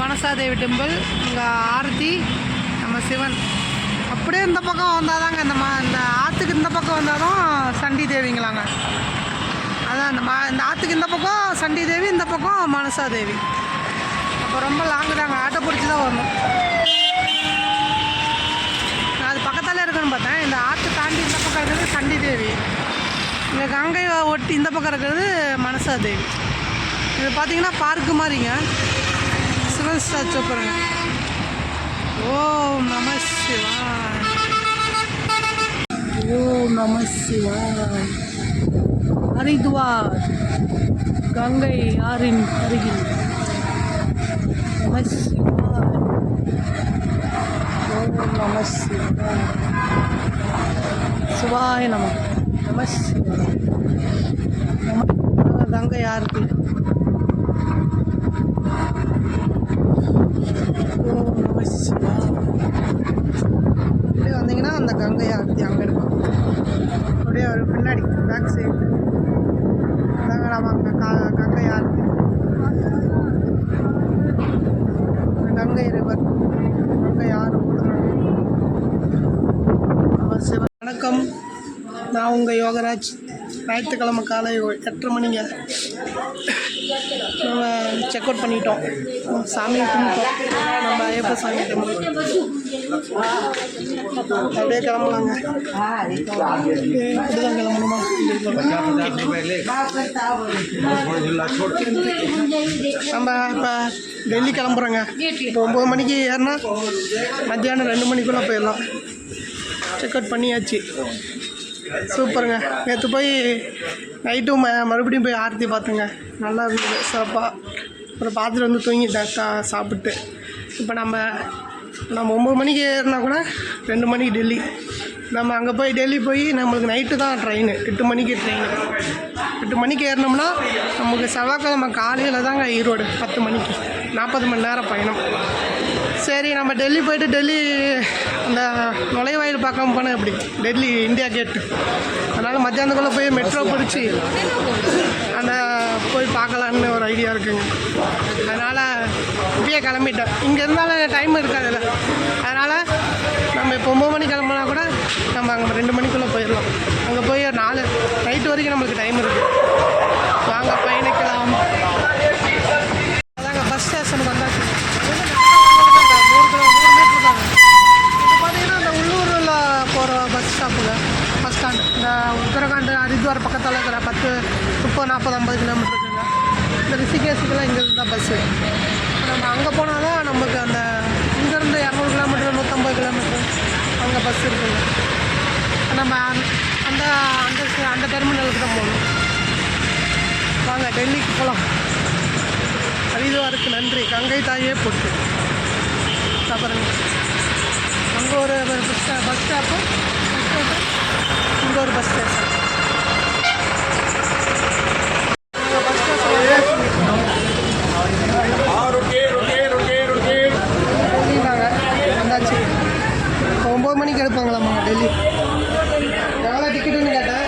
மனசாதேவி டெம்பிள். இங்கே ஆரத்தி, நம்ம சிவன். அப்படியே இந்த பக்கம் வந்தால் தாங்க இந்த ஆற்றுக்கு இந்த பக்கம் வந்தால் தான் சண்டி தேவிங்களாங்க. அதான் இந்த ஆற்றுக்கு இந்த பக்கம் சண்டி தேவி, இந்த பக்கம் மனசாதேவி. அப்போ ரொம்ப லாங்கு தாங்க, ஆட்டோ பிடிச்சி தான் வரணும். நான் அது பக்கத்தாலே இருக்குன்னு பார்த்தேன். இந்த ஆற்று தாண்டி இந்த பக்கம் இருக்கிறது சண்டி தேவி, இந்த கங்கை ஒட்டி இந்த பக்கம் இருக்கிறது மனசாதேவி. இது பார்த்தீங்கன்னா பார்க்கு மாதிரிங்க. சிவன் ஸ்டாச்சு பாருங்க. ஓம் நம சிவாய், ஓம் நம சிவாய். ஹரித்வார் கங்கை ஆறின் அருகில். நம சிவாய், ஓம் நம சிவாய், சிவாய நம. நம சிவாய். கங்கை ஆரத்தி. ஓம் நம சிவாய். அப்படியே வந்தீங்கன்னா அந்த கங்கை ஆரத்தி அங்கே இருக்கும். அப்படியே ஒரு பின்னாடி பேக் சைடு தாங்க நம்ம அங்கே கங்கை ஆரத்தி. கங்கை ரிவர், கங்கை ஆறு. வணக்கம், நான் உங்கள் யோகராஜ். ஞாயிற்றுக்கிழமை காலை 8:30 மணிங்க. நம்ம செக் அவுட் பண்ணிட்டோம், சாமியை கும்பிட்டோம். நம்ம ஐயப்ப சாமி டெம்பிள் அப்படியே கிளம்பலாங்க. இப்படிதான் கிளம்பணுமா? நம்ம இப்போ டெல்லி கிளம்புறோங்க. இப்போ 9 மணிக்கு ஏறினா மத்தியானம் 2 மணிக்குள்ளே போயிடலாம். செக் அவுட் பண்ணியாச்சு. சூப்பருங்க. நேற்று போய் நைட்டும் மறுபடியும் போய் ஆரத்தி பார்த்துங்க. நல்லா இருந்தது சிறப்பாக. அப்புறம் பார்த்துட்டு வந்து தூங்கிட்டேன் சாப்பிட்டு. இப்போ நம்ம 9 மணிக்கு ஏறினா கூட 2 மணிக்கு டெல்லி. நம்ம அங்கே போய் டெல்லி போய் நம்மளுக்கு நைட்டு தான் ட்ரெயின், 8 மணிக்கு ட்ரெயின். 8 மணிக்கு ஏறினோம்னா நமக்கு செவ்வாய்க்கிழமை காலையில் தாங்க ஈரோடு 10 மணிக்கு. 40 மணி நேரம் பயணம். சரி, நம்ம டெல்லி போய்ட்டு டெல்லி அந்த நுழைவாயில் பார்க்காம போனால் எப்படி? டெல்லி இந்தியா கேட்டு. அதனால் மத்தியானத்துக்குள்ளே போய் மெட்ரோ பிடிச்சி அந்த போய் பார்க்கலான்னு ஒரு ஐடியா இருக்குங்க. அதனால் இப்படியே கிளம்பிட்டேன். இங்கே இருந்தாலும் டைம் இருக்காதுல்ல. அதனால் நம்ம இப்போ 9 மணிக்கு கிளம்புனா கூட நம்ம அங்கே 2 மணிக்குள்ளே போயிடலாம். அங்கே போய் 4 நைட்டு வரைக்கும் நம்மளுக்கு டைம் இருக்குது. வாங்க பயணிக்கலாம். அதாங்க பஸ் ஸ்டேஷனுக்கு வந்தாச்சு. 100 மீட்டர் தாங்க. இப்போ பார்த்தீங்கன்னா அந்த உள்ளூரில் போகிற பஸ் ஸ்டாப்புங்க, பஸ் ஸ்டாண்டு. இந்த உத்தரகாண்ட் ஹரித்வார் பக்கத்தில் இருக்கிற 10, 30, 40, 50 கிலோமீட்டர் இருக்குங்க. இந்த ரிஷிகேஷுக்கெல்லாம் இங்கேருந்து தான் பஸ்ஸு. நம்ம அங்கே போனால் தான் நமக்கு அந்த இங்கேருந்து 200 கிலோமீட்டர், 150 கிலோமீட்டர் அங்கே பஸ் இருக்குங்க. நம்ம அந்த அந்த அந்த டெர்மினலுக்கு தான் போகணும். வாங்க டெல்லிக்கு போகலாம். ஹரித்வாருக்கு நன்றி, கங்கை தாயே போட்டு. அப்புறம் அங்கே ஒரு பஸ் ஸ்டாப்பு, இங்கே ஒரு பஸ் ஸ்டேஷன். பஸ் ஸ்டேஷன் வந்தாச்சு. 9 மணிக்கு எடுப்பாங்களாம்மா டெல்லி. எவ்வளோ டிக்கெட்டுன்னு கேட்டேன்.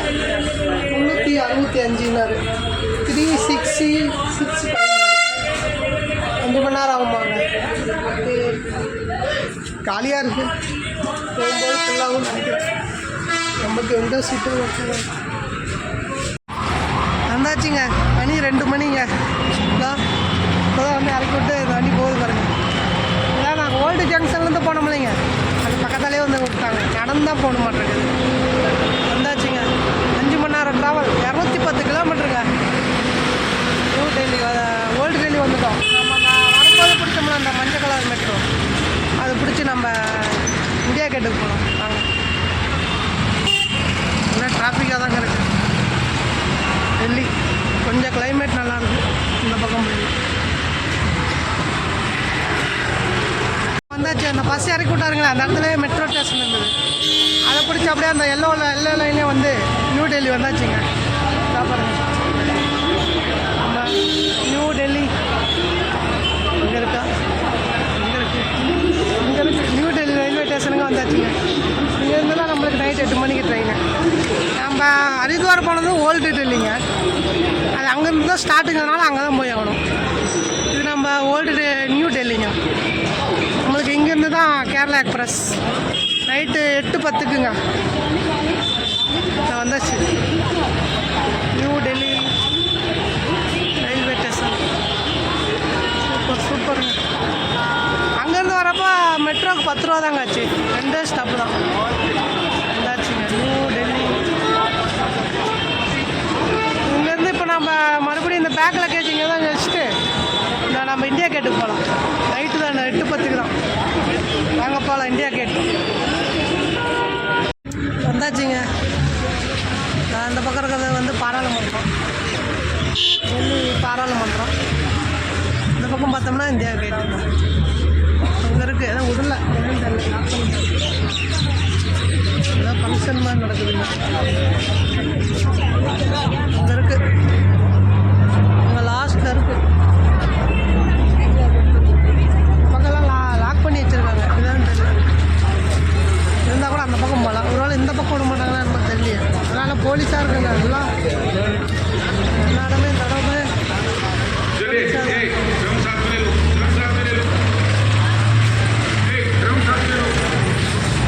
365 366 5 மணி நேரம் ஆகுமாங்க. காலியாக இருக்குது. போகும்போது ஃபுல்லாகவும் நினைக்கிறேன். நமக்கு விண்டோ சீட்டு வந்தாச்சுங்க. மணி 2 மணிங்க. இப்போதான் வந்து இறக்கி விட்டு இந்த வண்டி போகுது பாருங்கள். இதான் நாங்கள் ஓல்டு ஜங்ஷன்லேருந்து போனோம் இல்லைங்க, அது பக்கத்தாலே வந்து விட்டாங்க. நடந்து தான் போகணும் மாட்டேங்குது. வந்தாச்சுங்க. 5 மணி நேரம் ட்ராவல், 210 கிலோமீட்டருங்க. நியூ டெல்லி ஓல்டு டெல்லி வந்துட்டோம். நம்ம வரும்போது பிடிச்சோம்னா அந்த மஞ்சள் கலர் மெட்ரோ, அதை பிடிச்சி நம்ம இந்தியா கேட்டுக்கு போகலாம். வாங்க. நல்லா டிராஃபிக்காக தாங்க இருக்குது டெல்லி. கொஞ்சம் கிளைமேட் நல்லாயிருக்கு இந்த பக்கம் போய். வந்தாச்சு. அந்த பஸ் இறக்கி விட்டாருங்களா, அந்த இடத்துல மெட்ரோ ஸ்டேஷன் இருந்தது. அதை பிடிச்சி அப்படியே அந்த எல்லோ லைன்லேயே வந்து நியூ டெல்லி வந்தாச்சுங்க. பாருங்க, நம்ம நியூ டெல்லி இங்கே இருக்கா, இங்கே இருக்குது நியூ டெல்லி ரயில்வே ஸ்டேஷனுங்க வந்தாச்சுங்க. இங்கேருந்து தான் நம்மளுக்கு நைட் 8 மணிக்கு ட்ரெயின். நம்ம ஹரித்வார் போனது ஓல்டு டெல்லிங்க. அது அங்கேருந்து தான் ஸ்டார்ட்டுங்கிறதுனால அங்கே தான் போய் ஆகணும். இது நம்ம நியூ டெல்லிங்க. நம்மளுக்கு இங்கேருந்து தான் கேரளா எக்ஸ்பிரஸ் நைட்டு 8:10க்குங்க. வந்தாச்சு நியூ டெல்லி ரயில்வே ஸ்டேஷன். சூப்பருங்க. அங்கேருந்து வரப்போ மெட்ரோக்கு 10 ரூபா தாங்க ஆச்சு. 2 ஸ்டாப்பு தான். வந்தாச்சுங்க நியூ டெல்லி. இங்கேருந்து இப்போ நம்ம மறுபடியும் இந்த பேக் லக்கேஜ் இங்கே தான் வச்சுட்டு நம்ம இந்தியா கேட்டுக்கு போகலாம். நைட்டு தான் 8:10க்கு தான். வாங்க போகலாம் இந்தியா கேட்டு. வந்தாச்சுங்க. அந்த பக்கம் இருக்கிறது வந்து பாராளுமன்றம், டெல்லி பாராளுமன்றம். இந்த பக்கம் பார்த்தோம்னா இந்தியா கேட்டு அங்கே இருக்குது. ஏதோ விடல ஏதோ ஃபங்க்ஷன் மாதிரி நடக்குதுங்க. அங்கே இருக்குது, அங்கே லாஸ்ட்டில் இருக்குது. பக்கம்லாம் லாக் பண்ணி வச்சுருக்காங்க. இதுதான் தெரியல. இருந்தால் கூட அந்த பக்கம் போகலாம். ஒரு வேளை இந்த பக்கம் விட மாட்டாங்கன்னா நமக்கு தெரியல. அதனால் போலீஸாக இருக்குங்க எல்லாம். எல்லா இடமே இந்த இடமே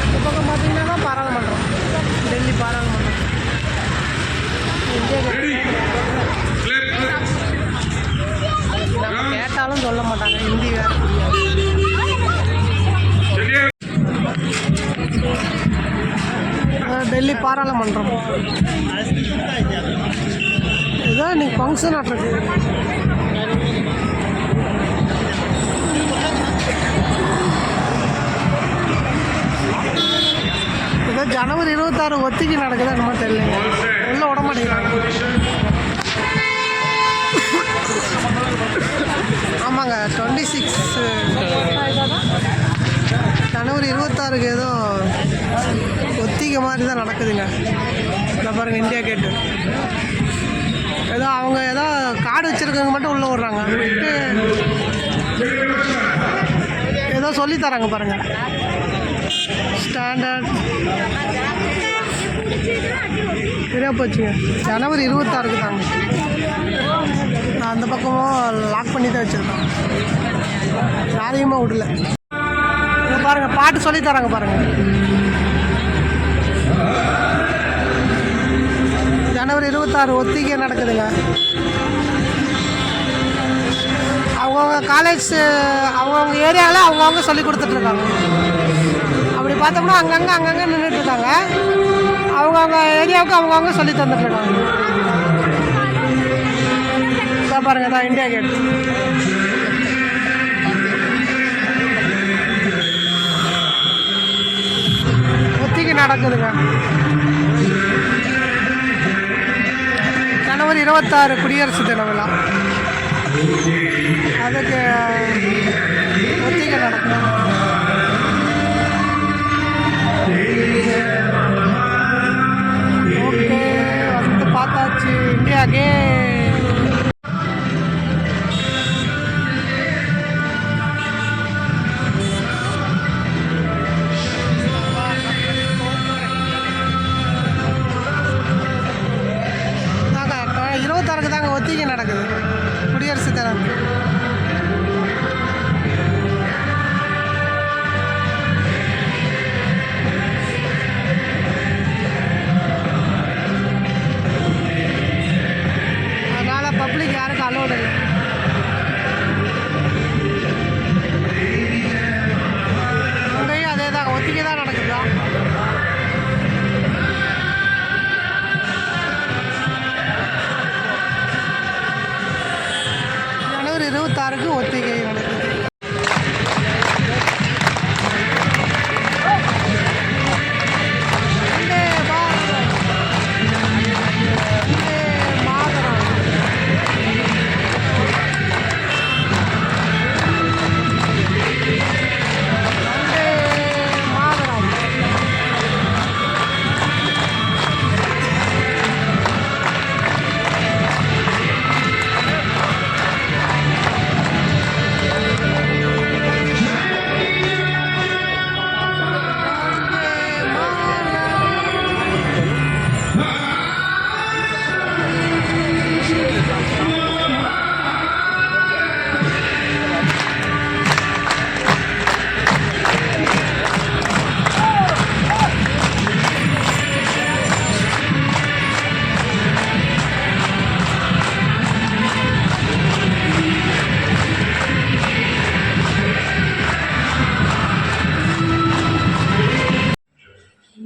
இந்த பக்கம் பார்த்தீங்கன்னா பாராளுமன்றம், டெல்லி பாராளுமன்றம். இந்தியா டெல்லி பாராளுமன்றம். இதுதான் இன்னைக்கு ஃபங்க்ஷன் ஆட்ருக்கு. ஏதோ ஜனவரி 26 ஒத்திகை நடக்குது என்னமோ தெரியலைங்க. உள்ளே விட மாட்டேங்கிறாங்க. ஆமாங்க 26 ஜனவரி 26க்கு ஏதோ ஒத்திகை மாதிரி தான் நடக்குதுங்க. இதை பாருங்கள், இந்தியா கேட்டு ஏதோ அவங்க ஏதோ கார்டு வச்சுருக்கவங்க மட்டும் உள்ளே விட்றாங்க. விட்டு ஏதோ சொல்லித்தராங்க பாருங்கள். ஸ்டாண்டர்ட் சரியா போச்சுங்க. ஜனவரி 26க்கு தாங்க. நான் அந்த பக்கமும் லாக் பண்ணி தான் வச்சுருக்கேன். யாரையுமே விடல. இதை பாருங்கள், பாட்டு சொல்லி தராங்க பாருங்கள். ஜனவரி 26 ஒத்திகை நடக்குதுங்க. அவங்கவுங்க காலேஜ் அவங்கவுங்க ஏரியாவில் அவங்கவுங்க சொல்லி கொடுத்துட்ருக்காங்க. அப்படி பார்த்தோம்னா அங்கங்கே நின்றுட்டுருக்காங்க. அவங்கவுங்க ஏரியாவுக்கு அவங்கவுங்க சொல்லி தந்துட்டுருக்காங்க. இதான் பாருங்கள், தான் இந்தியா கேட். ஒத்திகை நடக்குதுங்க. ஜனவரி 26 குடியரசு தின விழா. அதுக்கு ஒத்திகை நடக்கும். ஓகே, வந்து பார்த்தாச்சு. India Gate. தாங்க ஒத்திகை நடக்குது, குடியரசு தினம். அதனால் பப்ளிக் யாருக்கும் அலோடு இல்லை. அங்கேயும் அதே தான், ஒத்திகை தான் நடக்குதா. ஜனவரி 26க்கு ஒத்திகை நடக்குது.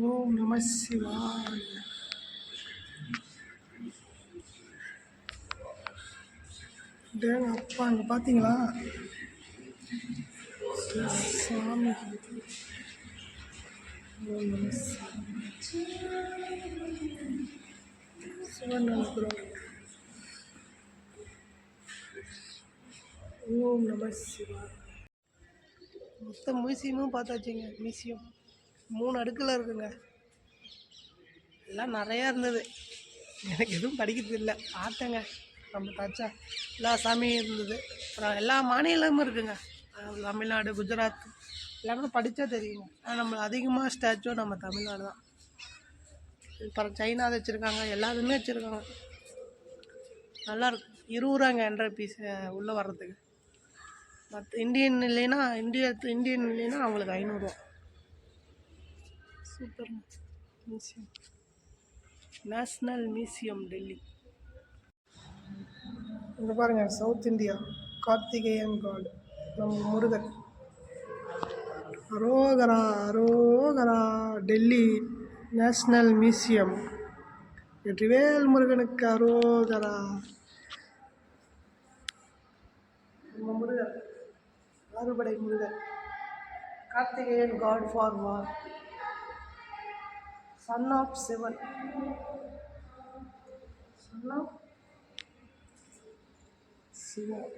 ஓம் நம சிவாய. டேங்க அப்பா, அங்கே பார்த்தீங்களா சாமி. ஓம் நம சிவன் அனுப்புகிறோம். ஓம் நம சிவாய. மொத்த மியூசியமும் பார்த்தாச்சுங்க. மியூசியம் 3 அடுக்கில் இருக்குங்க. எல்லாம் நிறையா இருந்தது. எனக்கு எதுவும் படிக்கிறது இல்லை, பார்த்தேங்க. நம்ம தச்சா எல்லா சாமியும் இருந்தது. அப்புறம் எல்லா மாநிலமும் இருக்குங்க. தமிழ்நாடு, குஜராத் எல்லாமே படித்தா தெரியுங்க. ஆனால் நம்ம அதிகமாக ஸ்டாச்சுவும் நம்ம தமிழ்நாடு தான். அப்புறம் சைனா வச்சுருக்காங்க, எல்லாருமே வச்சுருக்காங்க. நல்லாயிருக்கும். 20 ரூபாங்க என்ட்ரி பீஸ் உள்ளே வர்றதுக்கு. மற்ற இந்தியன் இல்லைன்னா அவங்களுக்கு 500 ரூபா. Super museum, national museum Delhi. இங்கே பாருங்கள், சவுத் இந்தியா கார்த்திகேயன் காட், நம்ம முருகன். அரோகரா அரோகரா. Delhi national museum. வெற்றிவேல் முருகனுக்கு அரோகரா. நம்ம முருகர் ஆறுபடை Murugar, Karthikeyan, god for war, son of Sivan, son of Sivan,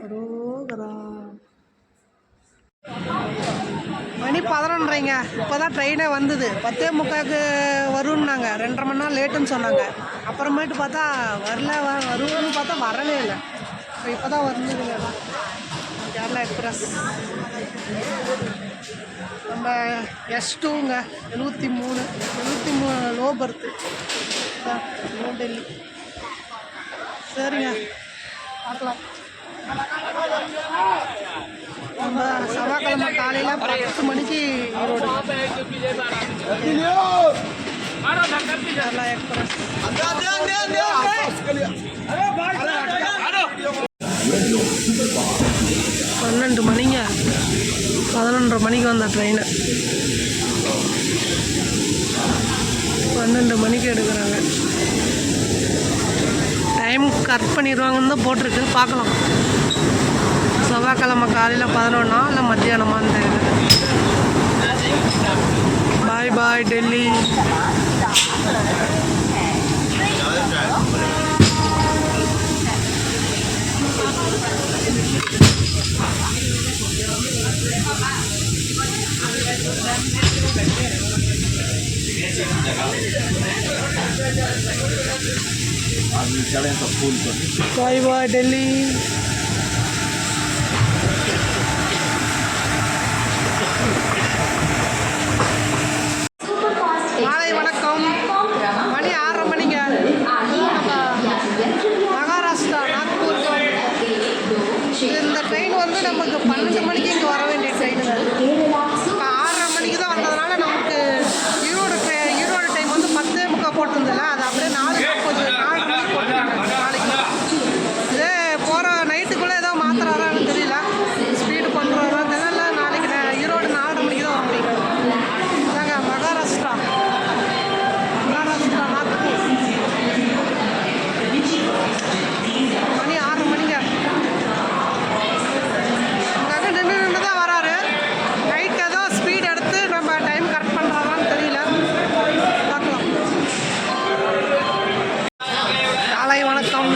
அரோகரா. மணி 11:30ங்க. இப்போ தான் ட்ரெயினே வந்தது. 10:45 வரும்னாங்க. 2.5 மணி நேரம் லேட்டுன்னு சொன்னாங்க. அப்புறமேட்டு பார்த்தா வரும்னு பார்த்தா வரவே இல்லை. இப்போ தான் வந்துதுங்க கேரளா எக்ஸ்பிரஸ். நம்ம S2ங்க 73 லோ பர்த்து நியூ டெல்லி. சரிங்க, பார்க்கலாம். நம்ம செவ்வாய்க்கிழமை காலையில் 10 மணிக்கு ஈரோடு கேரளா எக்ஸ்பிரஸ். 12 மணிங்க. 11:30 மணிக்கு வந்த ட்ரெயினு 12 மணிக்கு எடுக்கிறாங்க. டைம் கட் பண்ணிடுவாங்கன்னு தான் போட்டிருக்கு, பார்க்கலாம். செவ்வாய்க்கிழமை காலையில் 11 இல்லை மத்தியானமான்னு தெரியல. பாய் பாய் டெல்லி. பாய் பாய் டெல்லி. மாலை வணக்கம். மணி 6:30 மணிங்க. மகாராஷ்டிரா நாக்பூர். இந்த ட்ரெயின் வந்து நமக்கு 12 மணிக்கு இங்கே வர வேண்டிய ட்ரெயினுங்க. இப்போ 6:30 மணிக்கு தான் வந்ததுனால நமக்கு ஈரோடு டைம் வந்து 10:45 போட்டிருந்ததில்ல, அது அப்படியே 4:30 மணிக்கு போட்டுருக்காங்க நாளைக்கு. இதே போகிற நைட்டுக்குள்ளே ஏதோ மாற்றுறாரான்னு தெரியல, ஸ்பீடு பண்ணுறாரான்னு தெரியல. நாளைக்கு ஈரோடு 4:30 மணிக்கு தான் வர முடியும். இதாங்க மகாராஷ்டிரா நாக்பூர். மணி 6:30 மணிங்க. அங்கே நின்று தான் வராரு. நைட் ஏதோ ஸ்பீட் எடுத்து நம்ம டைம் கரெக்ட் பண்ணுறாரான்னு தெரியல, பார்க்கலாம். காலை வணக்கம்.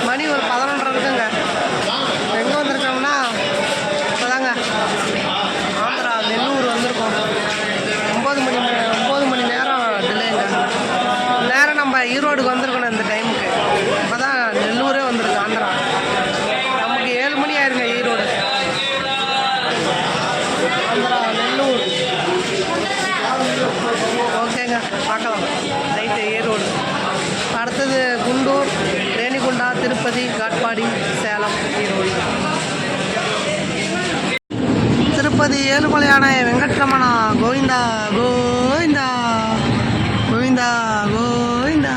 மணி ஒரு 11:30 இருக்குங்க. எங்கே வந்திருக்கோம்னா இப்போதாங்க ஆந்திரா நெல்லூர் வந்திருக்கோம். 9 மணி நேரம் டிலேங்க. நேரம் நம்ம ஈரோடுக்கு வந்திருக்கணும் இந்த டைமுக்கு. இப்போ தான் நெல்லூரே வந்திருக்கு ஆந்திரா. நமக்கு 7 மணி ஆயிருங்க ஈரோடு. ஆந்திரா நெல்லூர். ஓகேங்க, பார்க்கலாம். நைட்டு ஈரோடு. அடுத்தது குண்டூர், ரேணிகுண்டா, திருப்பதி, காட்பாடி, சேலம், ஈரோடு. திருப்பதி ஏழுமலையான வெங்கட்ரமணா கோவிந்தா கோவிந்தா கோவிந்தா கோவிந்தா.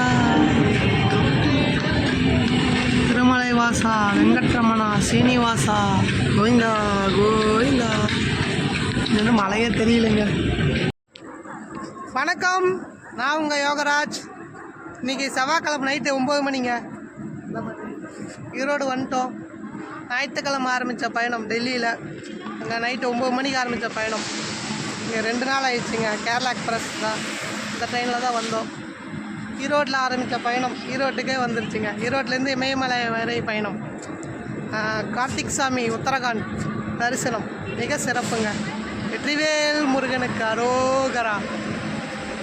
திருமலை வாசா வெங்கட்ரமணா சீனிவாசா கோவிந்தா கோவிந்தா. இது மலையே தெரியலைங்க. வணக்கம், நான் உங்கள் யோகராஜ். இன்றைக்கி செவ்வாய்க்கிழமை நைட்டு 9 மணிங்க. ஈரோடு வந்துட்டோம். ஞாயிற்றுக்கிழமை ஆரம்பித்த பயணம் டெல்லியில். அங்கே நைட்டு 9 மணிக்கு ஆரம்பித்த பயணம். இங்கே 2 நாள் ஆயிடுச்சுங்க. கேரளா எக்ஸ்பிரஸ் தான், இந்த ட்ரெயினில் தான் வந்தோம். ஈரோட்டில் ஆரம்பித்த பயணம் ஈரோட்டுக்கே வந்துருச்சுங்க. ஈரோட்லேருந்து இமயமலை வரை பயணம். கார்த்திக் சாமி உத்தரகாண்ட் தரிசனம் மிக சிறப்புங்க. வெற்றிவேல் முருகனுக்கு அரோகரா,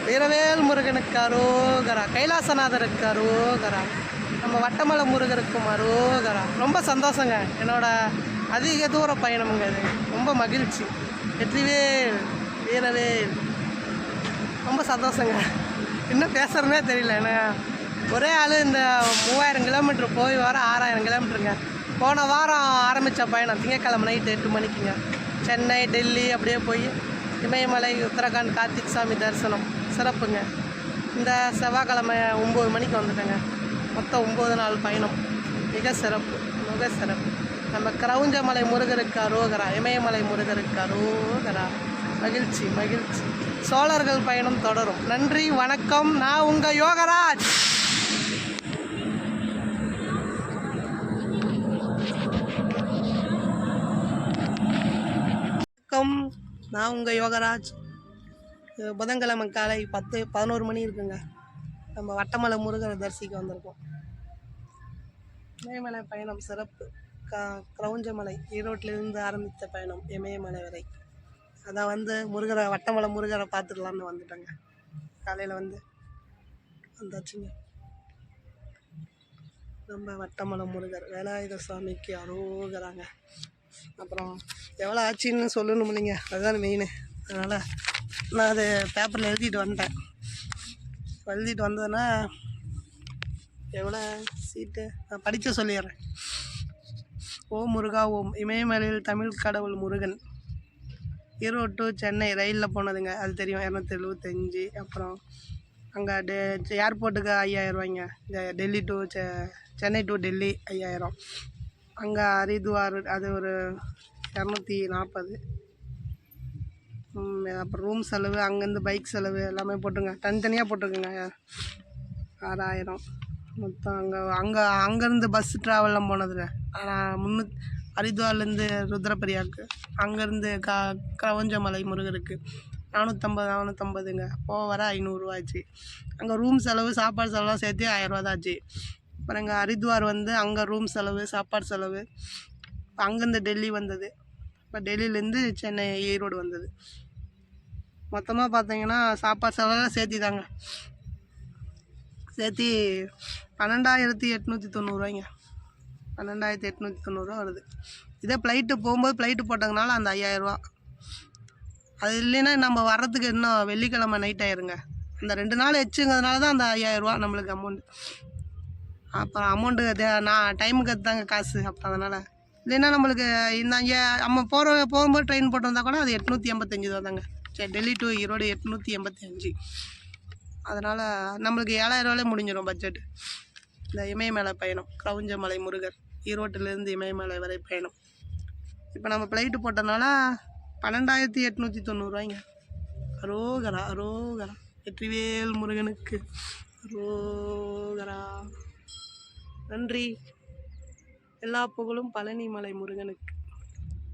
வீரவேல் முருகனுக்கு அரோகரா, கைலாசநாதருக்கு அரோகரா, நம்ம வட்டமலை முருகருக்கும் அரோகரா. ரொம்ப சந்தோஷங்க. என்னோட அதிக தூர பயணமுங்க இது. ரொம்ப மகிழ்ச்சி. வெற்றிவேல் வீரவேல். ரொம்ப சந்தோஷங்க. இன்னும் பேசுகிறதுனே தெரியல. ஏன்னா ஒரே ஆள் இந்த 3000 கிலோமீட்டர் போய் வர 6000 கிலோமீட்டருங்க. போன வாரம் ஆரம்பித்த பயணம் திங்கட்கிழமை நைட்டு 8 மணிக்குங்க. சென்னை, டெல்லி அப்படியே போய் இமயமலை, உத்தரகாண்ட், கார்த்திக் சாமி தரிசனம் சிறப்புங்க. இந்த செவ்வாய்க்கிழமை 9 மணிக்கு வந்துட்டேங்க. மொத்தம் 9 நாள் பயணம். மிக சிறப்பு, மிக சிறப்பு. நம்ம கிரவுஞ்சமலை முருகருக்கு அரோகரா, இமயமலை முருகருக்கு அரோகரா. மகிழ்ச்சி மகிழ்ச்சி. சோழர்கள் பயணம் தொடரும். நன்றி, வணக்கம். நான் உங்கள் யோகராஜ். வணக்கம், நான் உங்கள் யோகராஜ். புதன்கிழமை காலை 11 மணி இருக்குங்க. நம்ம வட்டமலை முருகரை தரிசிக்க வந்திருக்கோம். இமயமலை பயணம் சிறப்பு. கிரவுஞ்சமலை ஈரோட்டிலிருந்து ஆரம்பித்த பயணம் இமயமலை வரை. அதான் வந்து முருகரை வட்டமலை முருகரை பார்த்துக்கலான்னு வந்துட்டேங்க. காலையில் வந்தாச்சுங்க. நம்ம வட்டமலை முருகர் வேலாயுத சுவாமிக்கு அரோகராங்க. அப்புறம் எவ்வளோ ஆச்சுன்னு சொல்லணும் இல்லைங்க, அதுதான் மெயின். அதனால் நான் அது பேப்பரில் எழுதிட்டு வந்ததுன்னா எவ்வளோ சீட்டு நான் படிக்க சொல்லிடுறேன். ஓம் முருகா ஓம். இமயமலையில் தமிழ் கடவுள் முருகன். ஈரோடு டு சென்னை ரயிலில் போனதுங்க, அது தெரியும், 275. அப்புறம் அங்கே ஏர்போர்ட்டுக்கு 5000 ரூபாய்ங்க. Delhi to Chennai to Delhi 5000. அங்கே ஹரித்வார் அது ஒரு 240. அப்புறம் ரூம் செலவு, அங்கேருந்து பைக் செலவு எல்லாமே போட்டுங்க, தனித்தனியாக போட்டிருக்குங்க 6000. மொத்தம் அங்கேருந்து பஸ் ட்ராவலில் போனதுங்க. ஆனால் ஹரித்வார்லேருந்து ருத்ரபரியாவுக்கு, அங்கேருந்து கிரவுஞ்சமலை முருகருக்கு 450ங்க. வர 500 ஆச்சு. அங்கே ரூம் செலவு சாப்பாடு செலவுலாம் சேர்த்து 1000 தான் ஆச்சு. அப்புறம் இங்கே ஹரித்வார் அங்கே ரூம் செலவு சாப்பாடு செலவு. அங்கேருந்து டெல்லி வந்தது. இப்போ டெல்லியிலேருந்து சென்னை ஈரோடு வந்தது. மொத்தமாக பார்த்தீங்கன்னா சாப்பாடு செலவெல்லாம் சேர்த்து 12,890 ரூபாய்ங்க. 12,890 ரூபா வருது. இதே ஃப்ளைட்டு போகும்போது ஃப்ளைட்டு போட்டதுனால அந்த 5000 ரூபா. அது இல்லைன்னா நம்ம வர்றதுக்கு இன்னும் வெள்ளிக்கிழமை நைட் ஆயிருங்க. அந்த 2 நாள் எச்சுங்கிறதுனால தான் அந்த 5000 ரூபா நம்மளுக்கு அமௌண்ட்டு. அப்புறம் அமௌண்ட்டு நான் டைமுக்கு எடுத்தாங்க காசு. அப்போ அதனால் இல்லைன்னா நம்மளுக்கு இங்கே நம்ம போகும்போது ட்ரெயின் போட்டு வந்தால் கூட அது 885 ரூபா தாங்க. சரி, டெல்லி டு ஈரோடு 885. அதனால் நம்மளுக்கு 7000 ரூபாயிலே முடிஞ்சிடும் பட்ஜெட்டு. இந்த இமயமலை பயணம் கிரவுஞ்சமலை முருகர் ஈரோட்டிலேருந்து இமயமலை வரை பயணம். இப்போ நம்ம ஃப்ளைட்டு போட்டதுனால 12,890 ரூபாய்ங்க. அரோகரா அரோகரா. வெற்றிவேல் முருகனுக்கு அரோகரா. நன்றி. எல்லா புகழும் பழனிமலை முருகனுக்கு.